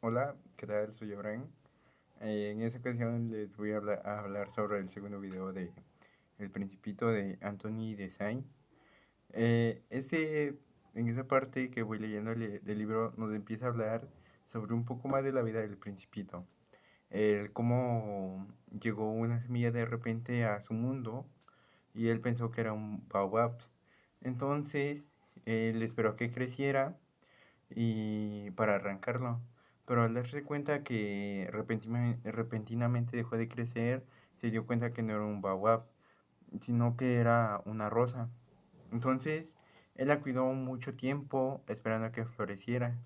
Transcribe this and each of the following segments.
Hola, ¿qué tal? Soy Abraham. En esta ocasión les voy a hablar sobre el segundo video de El Principito de Anthony de Saint. En esa parte que voy leyendo del libro nos empieza a hablar sobre un poco más de la vida del Principito. El cómo llegó una semilla de repente a su mundo y él pensó que era un baobab. Entonces, él esperó a que creciera y para arrancarlo. Pero al darse cuenta que repentinamente dejó de crecer, se dio cuenta que no era un baobab, sino que era una rosa. Entonces, él la cuidó mucho tiempo esperando a que floreciera.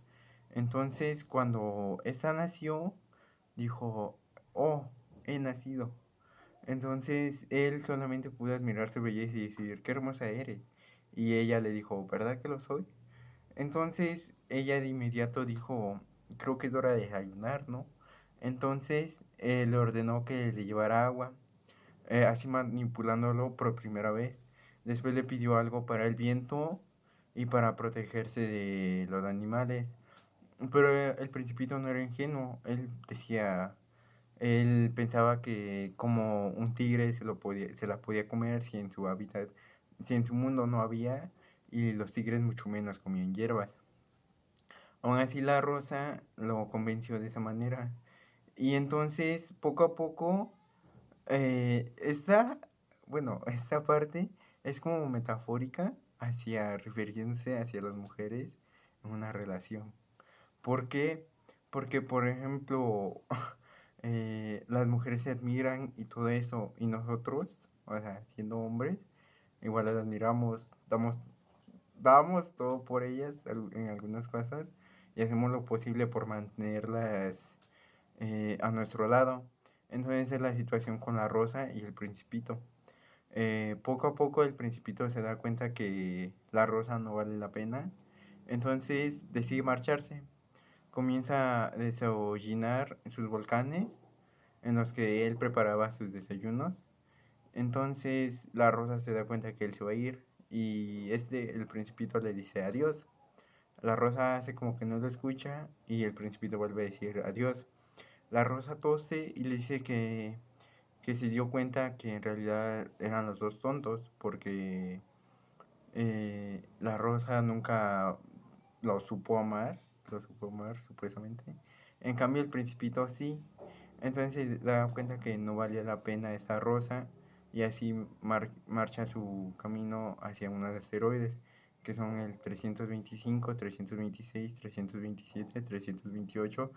Entonces, cuando esta nació, dijo, oh, he nacido. Entonces, él solamente pudo admirar su belleza y decir, qué hermosa eres. Y ella le dijo, ¿verdad que lo soy? Entonces ella de inmediato dijo, creo que es hora de desayunar, ¿no? Entonces le ordenó que le llevara agua, así manipulándolo por primera vez. Después le pidió algo para el viento y para protegerse de los animales. Pero el principito no era ingenuo, él pensaba que como un tigre se la podía comer si en su hábitat, si en su mundo no había, y los tigres mucho menos comían hierbas. Aún así la rosa lo convenció de esa manera. Y entonces, poco a poco, esta parte es como metafórica refiriéndose hacia las mujeres en una relación. ¿Por qué? Porque, por ejemplo, las mujeres se admiran y todo eso, y nosotros, o sea, siendo hombres, igual las admiramos, damos todo por ellas en algunas cosas y hacemos lo posible por mantenerlas a nuestro lado. Entonces es la situación con la rosa y el principito. Poco a poco el principito se da cuenta que la rosa no vale la pena, entonces decide marcharse. Comienza a desollinar sus volcanes en los que él preparaba sus desayunos. Entonces la rosa se da cuenta que él se va a ir y el principito le dice adiós. La rosa hace como que no lo escucha y el principito vuelve a decir adiós. La rosa tose y le dice que se dio cuenta que en realidad eran los dos tontos porque la rosa nunca lo supo amar supuestamente. En cambio el principito sí. Entonces se da cuenta que no valía la pena esa rosa y así marcha su camino hacia unos asteroides que son el 325, 326, 327, 328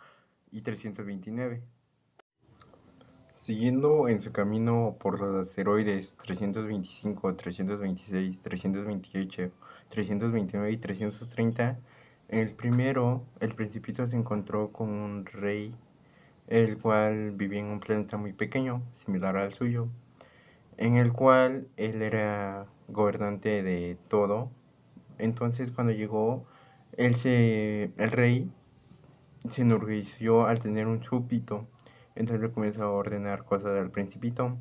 y 329. Siguiendo en su camino por los asteroides 325, 326, 328, 329 y 330, en el primero, el principito se encontró con un rey, el cual vivía en un planeta muy pequeño, similar al suyo, en el cual él era gobernante de todo. Entonces, cuando llegó, el rey se enorgulleció al tener un súbdito, entonces le comenzó a ordenar cosas al principito.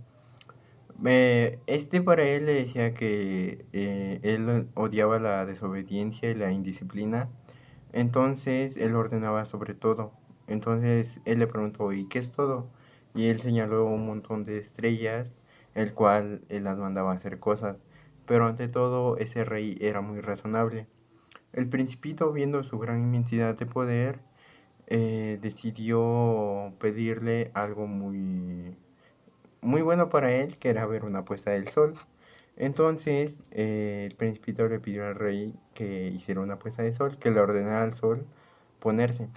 Para él le decía que él odiaba la desobediencia y la indisciplina, entonces él ordenaba sobre todo. Entonces él le preguntó, ¿y qué es todo? Y él señaló un montón de estrellas, el cual él las mandaba a hacer cosas. Pero ante todo, ese rey era muy razonable. El principito, viendo su gran inmensidad de poder, decidió pedirle algo muy bueno para él, que era ver una puesta del sol. Entonces, el principito le pidió al rey que hiciera una puesta de sol, que le ordenara al sol ponerse.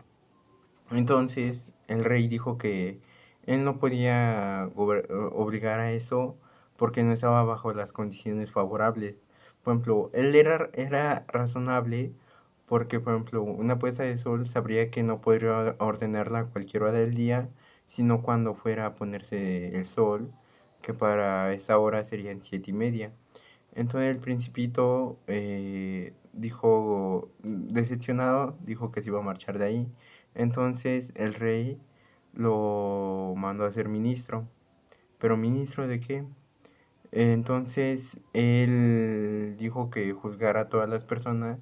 Entonces, el rey dijo que él no podía obligar a eso porque no estaba bajo las condiciones favorables. Por ejemplo, era razonable porque, por ejemplo, una puesta de sol sabría que no podría ordenarla a cualquier hora del día, sino cuando fuera a ponerse el sol, que para esa hora serían 7:30. Entonces el principito dijo, decepcionado, dijo que se iba a marchar de ahí. Entonces el rey lo mandó a ser ministro. ¿Pero ministro de qué? Entonces él dijo que juzgara a todas las personas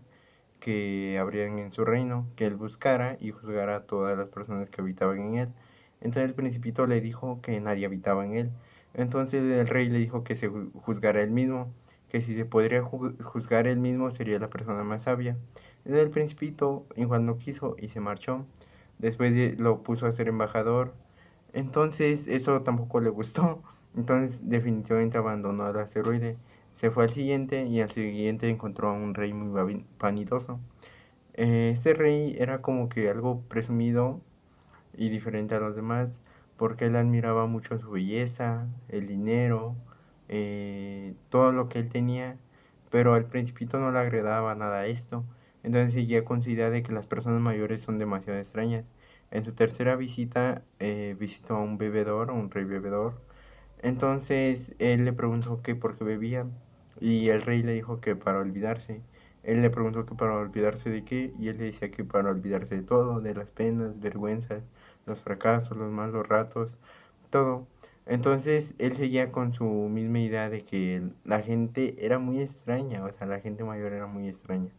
que habrían en su reino, que él buscara y juzgara a todas las personas que habitaban en él. Entonces el principito le dijo que nadie habitaba en él. Entonces el rey le dijo que se juzgara él mismo, que si se podría juzgar él mismo sería la persona más sabia. Entonces el principito igual no quiso y se marchó. Después lo puso a ser embajador. Entonces eso tampoco le gustó. Entonces definitivamente abandonó al asteroide. Se fue al siguiente y al siguiente encontró a un rey muy vanidoso. Este rey era como que algo presumido y diferente a los demás, porque él admiraba mucho su belleza, el dinero, todo lo que él tenía, pero al principito no le agradaba nada esto, entonces seguía con su idea de que las personas mayores son demasiado extrañas. En su tercera visita visitó a un bebedor, a un rey bebedor, entonces él le preguntó que por qué bebía y el rey le dijo que para olvidarse. Él le preguntó que para olvidarse de qué y él le decía que para olvidarse de todo, de las penas, vergüenzas, los fracasos, los malos ratos, todo. Entonces él seguía con su misma idea de que la gente era muy extraña, o sea, la gente mayor era muy extraña.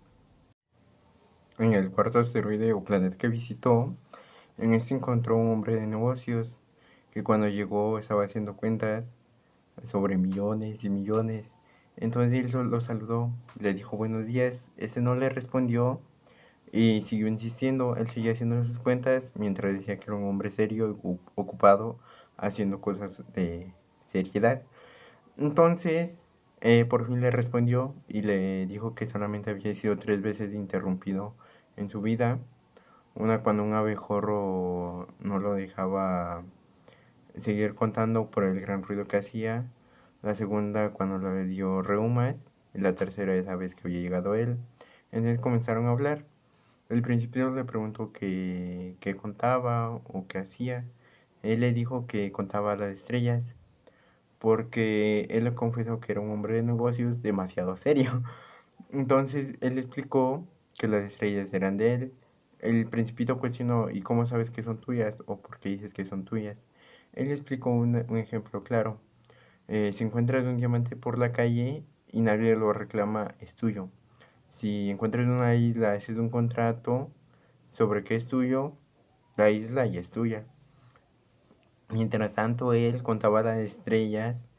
En el cuarto asteroide o planeta que visitó, en este encontró un hombre de negocios que cuando llegó estaba haciendo cuentas sobre millones y millones. Entonces él lo saludó, le dijo buenos días. Este no le respondió y siguió insistiendo. Él seguía haciendo sus cuentas mientras decía que era un hombre serio y ocupado haciendo cosas de seriedad. Entonces, por fin le respondió y le dijo que solamente había sido 3 veces interrumpido en su vida. Una cuando un abejorro no lo dejaba seguir contando por el gran ruido que hacía. La segunda cuando le dio reumas. Y la tercera esa vez que había llegado él. Entonces comenzaron a hablar. El principio le preguntó qué contaba o qué hacía. Él le dijo que contaba las estrellas porque él le confesó que era un hombre de negocios demasiado serio. Entonces él explicó que las estrellas eran de él. El principito cuestionó, ¿y cómo sabes que son tuyas? ¿O por qué dices que son tuyas? Él explicó un ejemplo claro. Si encuentras un diamante por la calle y nadie lo reclama, es tuyo. Si encuentras una isla, haces un contrato sobre qué es tuyo, la isla ya es tuya. Mientras tanto, él contaba las estrellas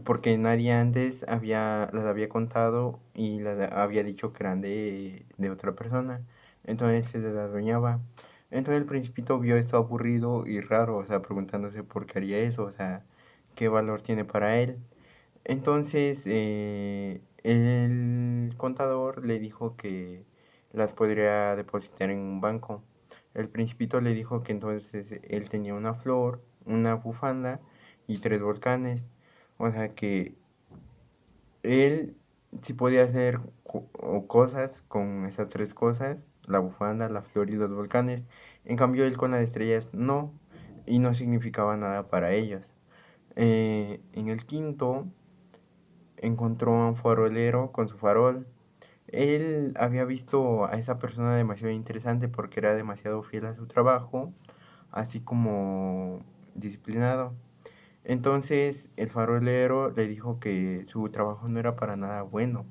porque nadie antes las había contado y las había dicho que eran de otra persona. Entonces se las adueñaba. Entonces el principito vio esto aburrido y raro, o sea, preguntándose por qué haría eso, o sea, qué valor tiene para él. Entonces el contador le dijo que las podría depositar en un banco. El principito le dijo que entonces él tenía una flor, una bufanda y 3 volcanes. O sea que él sí podía hacer cosas con esas 3 cosas, la bufanda, la flor y los volcanes. En cambio él con las estrellas no, y no significaba nada para ellos. En el quinto encontró a un farolero con su farol. Él había visto a esa persona demasiado interesante porque era demasiado fiel a su trabajo, así como disciplinado. Entonces el farolero le dijo que su trabajo no era para nada bueno,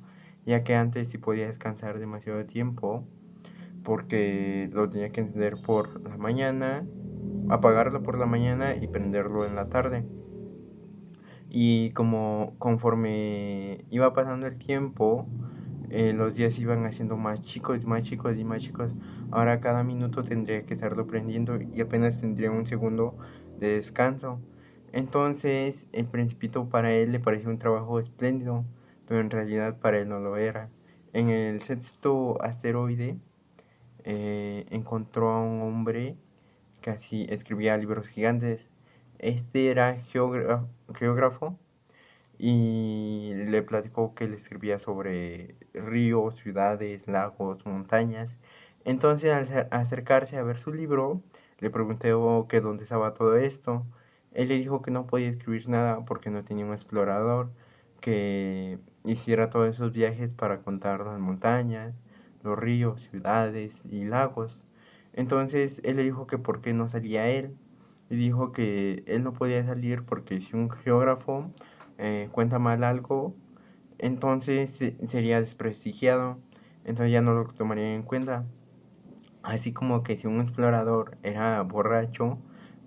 ya que antes sí podía descansar demasiado tiempo porque lo tenía que encender por la mañana, apagarlo por la mañana y prenderlo en la tarde. Y como conforme iba pasando el tiempo, los días iban haciendo más chicos, más chicos y más chicos. Ahora cada minuto tendría que estarlo prendiendo y apenas tendría un segundo de descanso. Entonces el principito para él le pareció un trabajo espléndido, pero en realidad para él no lo era. En el sexto asteroide encontró a un hombre que así escribía libros gigantes. Este era geógrafo y le platicó que le escribía sobre ríos, ciudades, lagos, montañas. Entonces al acercarse a ver su libro, le pregunté que dónde estaba todo esto. Él le dijo que no podía escribir nada porque no tenía un explorador que hiciera todos esos viajes para contar las montañas, los ríos, ciudades y lagos. Entonces él le dijo que por qué no salía él. Y dijo que él no podía salir porque si un geógrafo cuenta mal algo, entonces sería desprestigiado. entonces ya no lo tomarían en cuenta. Así como que si un explorador era borracho,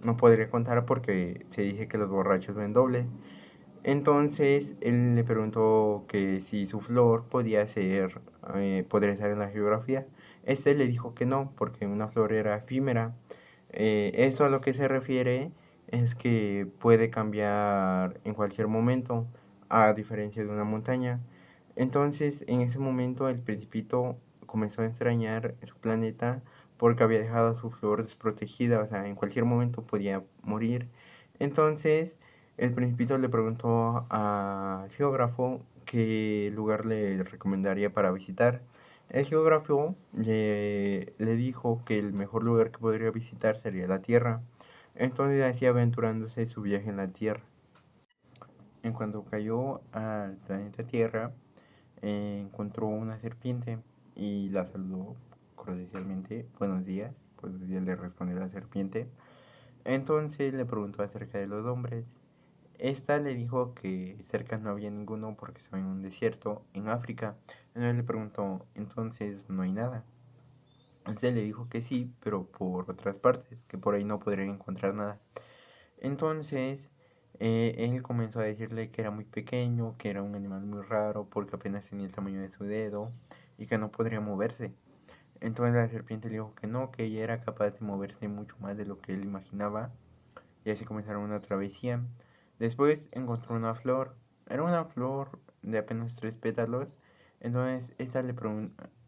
no podría contar porque se dice que los borrachos ven doble. Entonces él le preguntó que si su flor podría ser en la geografía. Este le dijo que no, porque una flor era efímera. Eso a lo que se refiere es que puede cambiar en cualquier momento, a diferencia de una montaña. Entonces, en ese momento, el principito comenzó a extrañar su planeta porque había dejado su flor desprotegida, o sea, en cualquier momento podía morir. Entonces, el principito le preguntó al geógrafo qué lugar le recomendaría para visitar. El geógrafo le dijo que el mejor lugar que podría visitar sería la Tierra. Entonces así aventurándose su viaje en la Tierra. En cuanto cayó al planeta Tierra, encontró una serpiente y la saludó cordialmente. Buenos días. Buenos días le respondió la serpiente. Entonces le preguntó acerca de los hombres. Esta le dijo que cerca no había ninguno porque estaba en un desierto en África. Entonces le preguntó, entonces no hay nada. Entonces le dijo que sí, pero por otras partes, que por ahí no podrían encontrar nada. Entonces él comenzó a decirle que era muy pequeño, que era un animal muy raro porque apenas tenía el tamaño de su dedo y que no podría moverse. Entonces la serpiente le dijo que no, que ella era capaz de moverse mucho más de lo que él imaginaba y así comenzaron una travesía. Después encontró una flor. Era una flor de apenas 3 pétalos. Entonces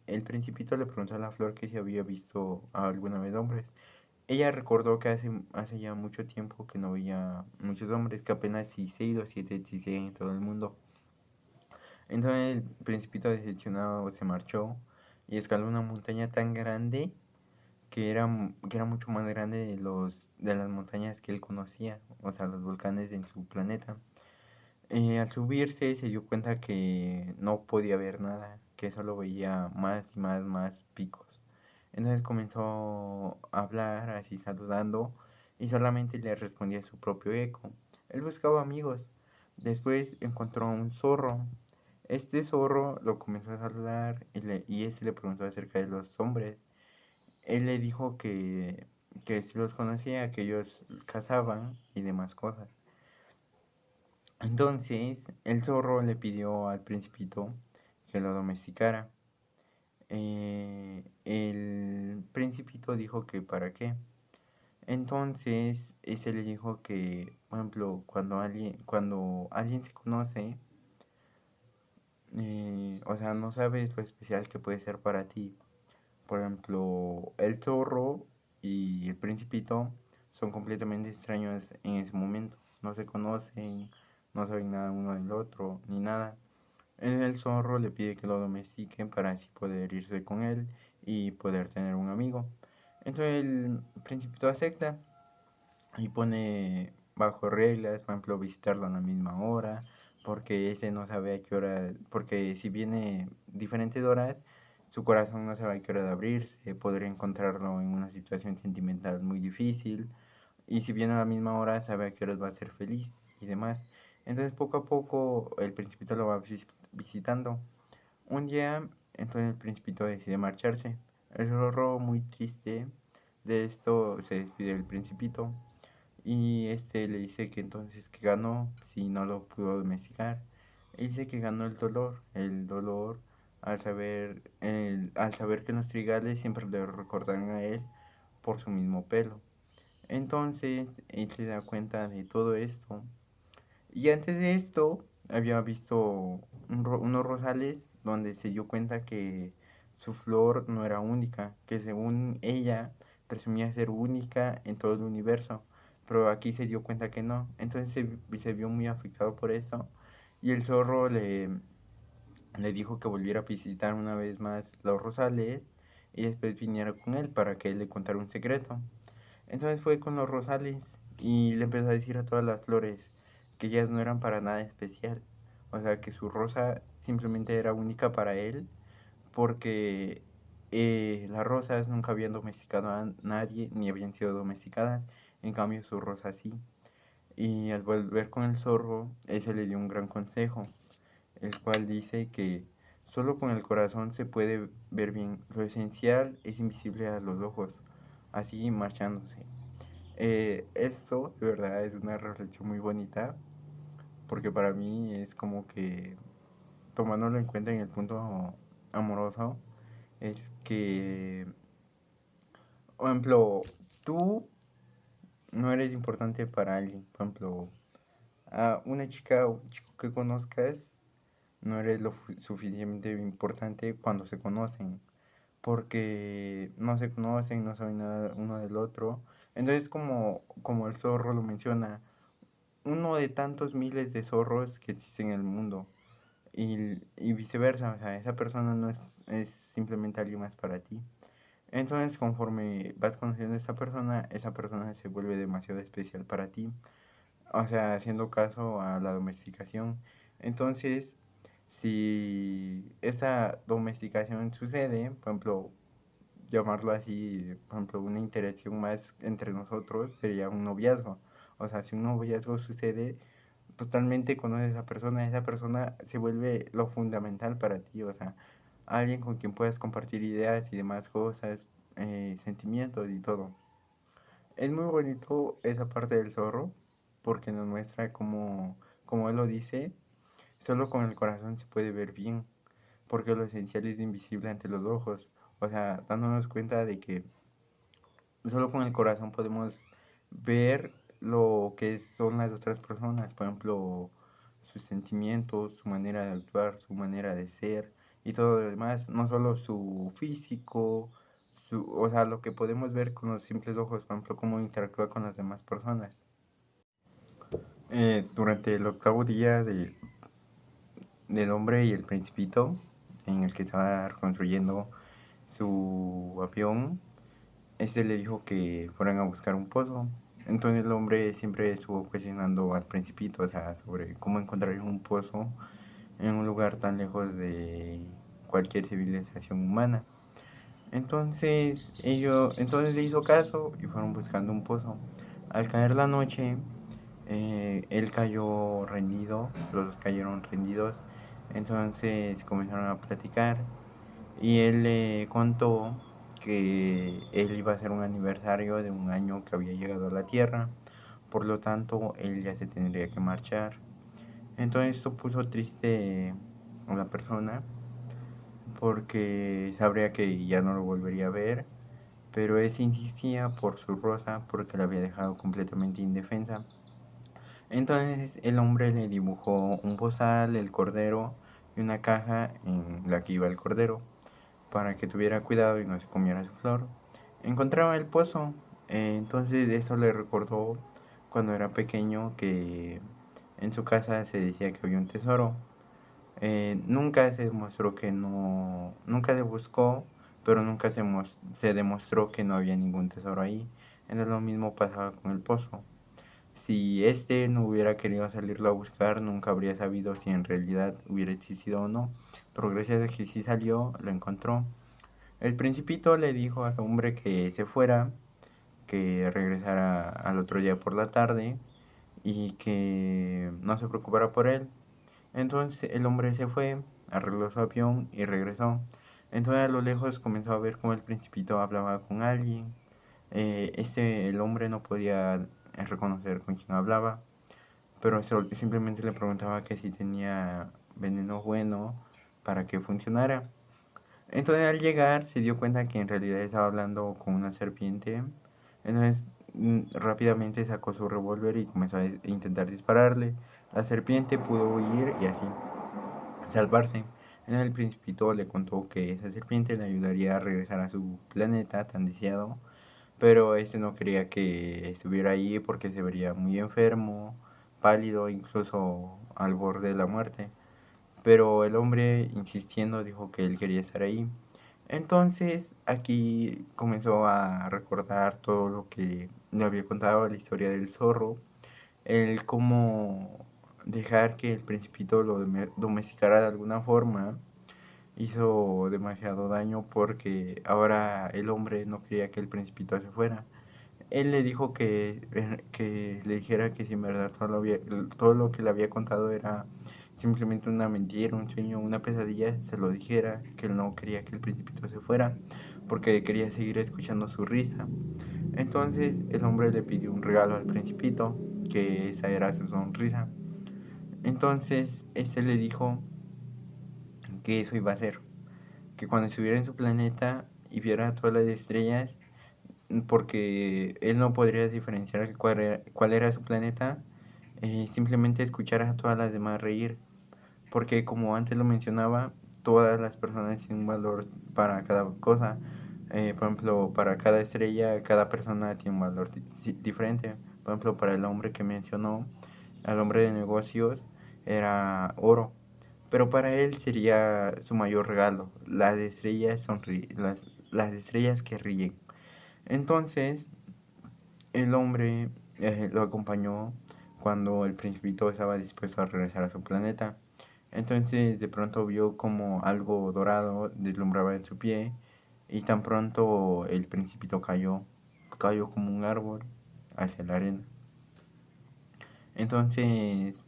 el principito le preguntó a la flor que si había visto a alguna vez hombres. Ella recordó que hace ya mucho tiempo que no veía muchos hombres, que apenas 6 o 7 existían en todo el mundo. Entonces el principito decepcionado se marchó y escaló una montaña tan grande que era mucho más grande de las montañas que él conocía, o sea, los volcanes en su planeta. Al subirse se dio cuenta que no podía ver nada, que solo veía más y más picos. Entonces comenzó a hablar así saludando y solamente le respondía su propio eco. Él buscaba amigos. Después encontró un zorro. Este zorro lo comenzó a saludar y ese le preguntó acerca de los hombres. Él le dijo que si los conocía, que ellos cazaban y demás cosas. Entonces, el zorro le pidió al principito que lo domesticara. El principito dijo que para qué. Entonces, ese le dijo que, por ejemplo, cuando alguien se conoce, o sea, no sabes lo especial que puede ser para ti. Por ejemplo, el zorro y el principito son completamente extraños en ese momento. No se conocen, no saben nada uno del otro, ni nada. El zorro le pide que lo domestiquen para así poder irse con él y poder tener un amigo. Entonces el principito acepta y pone bajo reglas, por ejemplo, visitarlo a la misma hora, porque ese no sabe a qué hora, porque si viene diferentes horas, su corazón no sabe a qué hora de abrirse, podría encontrarlo en una situación sentimental muy difícil, y si viene a la misma hora, sabe a qué horas va a ser feliz y demás. Entonces poco a poco el principito lo va visitando. Un día, entonces el principito decide marcharse. El zorro, muy triste de esto, se despide del principito y este le dice que entonces que ganó si no lo pudo domesticar. Y dice que ganó el dolor al saber que los trigales siempre le recordan a él por su mismo pelo. Entonces él se da cuenta de todo esto. Y antes de esto había visto unos rosales donde se dio cuenta que su flor no era única, que según ella presumía ser única en todo el universo, pero aquí se dio cuenta que no. Entonces se vio muy afectado por eso y el zorro le dijo que volviera a visitar una vez más los rosales y después viniera con él para que él le contara un secreto. Entonces fue con los rosales y le empezó a decir a todas las flores que ellas no eran para nada especial. O sea, que su rosa simplemente era única para él porque las rosas nunca habían domesticado a nadie ni habían sido domesticadas. En cambio, su rosa sí. Y al volver con el zorro, ese le dio un gran consejo, el cual dice que Solo con el corazón se puede ver bien. Lo esencial es invisible a los ojos, así marchándose. Esto de verdad es una reflexión muy bonita, porque para mí es como que, tomándolo en cuenta en el punto amoroso, es que, por ejemplo, tú no eres importante para alguien. Por ejemplo, a una chica o un chico que conozcas, no eres lo suficientemente importante cuando se conocen, porque no se conocen, no saben nada uno del otro. Entonces, como el zorro lo menciona, uno de tantos miles de zorros que existen en el mundo. Y viceversa, o sea, esa persona no es simplemente alguien más para ti. Entonces, conforme vas conociendo a esa persona se vuelve demasiado especial para ti. O sea, haciendo caso a la domesticación. Entonces, si esa domesticación sucede, por ejemplo, llamarlo así, por ejemplo, una interacción más entre nosotros sería un noviazgo. O sea, si un noviazgo sucede, totalmente conoces a esa persona se vuelve lo fundamental para ti, o sea, alguien con quien puedas compartir ideas y demás cosas, sentimientos y todo. Es muy bonito esa parte del zorro, porque nos muestra como él lo dice, solo con el corazón se puede ver bien, porque lo esencial es invisible ante los ojos. O sea, dándonos cuenta de que solo con el corazón podemos ver lo que son las otras personas, por ejemplo, sus sentimientos, su manera de actuar, su manera de ser y todo lo demás, no solo su físico, o sea, lo que podemos ver con los simples ojos, por ejemplo, cómo interactúa con las demás personas. Durante el octavo día del hombre y el principito, en el que estaba reconstruyendo su avión, este le dijo que fueran a buscar un pozo. Entonces el hombre siempre estuvo cuestionando al principito, o sea, sobre cómo encontrar un pozo en un lugar tan lejos de cualquier civilización humana. Entonces le hizo caso y fueron buscando un pozo. Al caer la noche, él cayó rendido, los dos cayeron rendidos. Entonces comenzaron a platicar y él le contó que él iba a hacer un aniversario de un año que había llegado a la Tierra, por lo tanto él ya se tendría que marchar. Entonces esto puso triste a la persona porque sabría que ya no lo volvería a ver, pero él insistía por su rosa porque la había dejado completamente indefensa. Entonces el hombre le dibujó un bozal, el cordero y una caja en la que iba el cordero para que tuviera cuidado y no se comiera su flor. Encontraron el pozo, entonces eso le recordó cuando era pequeño que en su casa se decía que había un tesoro. Nunca se demostró que no, nunca se buscó, pero nunca se demostró que no había ningún tesoro ahí. Entonces lo mismo pasaba con el pozo. Si este no hubiera querido salirlo a buscar, nunca habría sabido si en realidad hubiera existido o no. Pero gracias a que sí salió, lo encontró. El principito le dijo al hombre que se fuera, que regresara al otro día por la tarde y que no se preocupara por él. Entonces el hombre se fue, arregló su avión y regresó. Entonces a lo lejos comenzó a ver cómo el principito hablaba con alguien. El hombre no podía reconocer con quién hablaba, pero simplemente le preguntaba que si tenía veneno bueno para que funcionara. Entonces al llegar se dio cuenta que en realidad estaba hablando con una serpiente. Entonces rápidamente sacó su revólver y comenzó a intentar dispararle. La serpiente pudo huir y así salvarse. Entonces el principito le contó que esa serpiente le ayudaría a regresar a su planeta tan deseado, pero este no quería que estuviera ahí porque se vería muy enfermo, pálido, incluso al borde de la muerte. Pero el hombre, insistiendo, dijo que él quería estar ahí. Entonces aquí comenzó a recordar todo lo que le había contado, la historia del zorro, el cómo dejar que el principito lo domesticara de alguna forma hizo demasiado daño porque ahora el hombre no quería que el principito se fuera. Él le dijo que le dijera que si en verdad todo lo que le había contado era simplemente una mentira, un sueño, una pesadilla, se lo dijera, que él no quería que el principito se fuera, porque quería seguir escuchando su risa. Entonces el hombre le pidió un regalo al principito, que esa era su sonrisa. Entonces este le dijo que eso iba a ser, que cuando estuviera en su planeta y viera todas las estrellas, porque él no podría diferenciar cuál era su planeta, simplemente escuchar a todas las demás reír, porque como antes lo mencionaba, todas las personas tienen un valor para cada cosa. Por ejemplo, para cada estrella, cada persona tiene un valor diferente. Por ejemplo, para el hombre que mencionó, el hombre de negocios, era oro. Pero para él sería su mayor regalo, las estrellas que ríen. Entonces, el hombre lo acompañó cuando el principito estaba dispuesto a regresar a su planeta. Entonces de pronto vio como algo dorado deslumbraba en su pie y tan pronto el principito cayó como un árbol hacia la arena. Entonces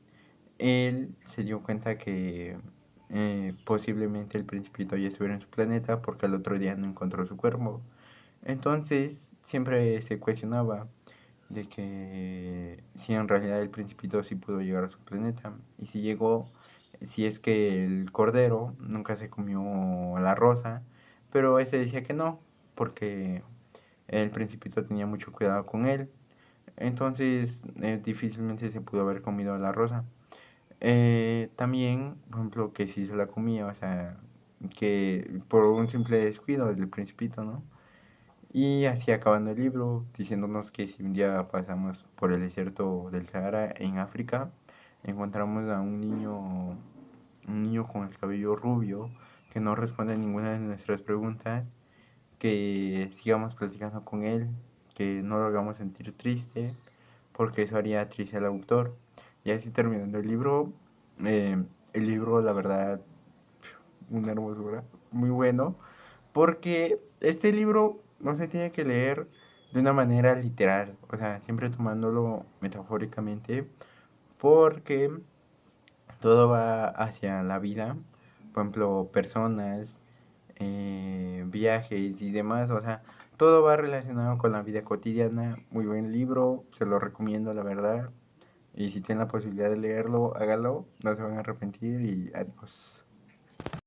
él se dio cuenta que posiblemente el principito ya estuviera en su planeta porque al otro día no encontró su cuerpo. Entonces siempre se cuestionaba de que si en realidad el principito sí pudo llegar a su planeta y si llegó, si es que el cordero nunca se comió la rosa, pero ese decía que no, porque el principito tenía mucho cuidado con él, entonces difícilmente se pudo haber comido la rosa. También, por ejemplo, que si se la comía, o sea, que por un simple descuido del principito, ¿no? Y así acabando el libro, diciéndonos que si un día pasamos por el desierto del Sahara en África, encontramos a un niño con el cabello rubio que no responde a ninguna de nuestras preguntas, que sigamos platicando con él, que no lo hagamos sentir triste, porque eso haría triste al autor. Y así terminando el libro, la verdad, una hermosura, muy bueno, porque este libro no se tiene que leer de una manera literal, o sea, siempre tomándolo metafóricamente, porque todo va hacia la vida, por ejemplo, personas, viajes y demás, o sea, todo va relacionado con la vida cotidiana. Muy buen libro, se lo recomiendo, la verdad. Y si tienen la posibilidad de leerlo, hágalo, no se van a arrepentir y adiós.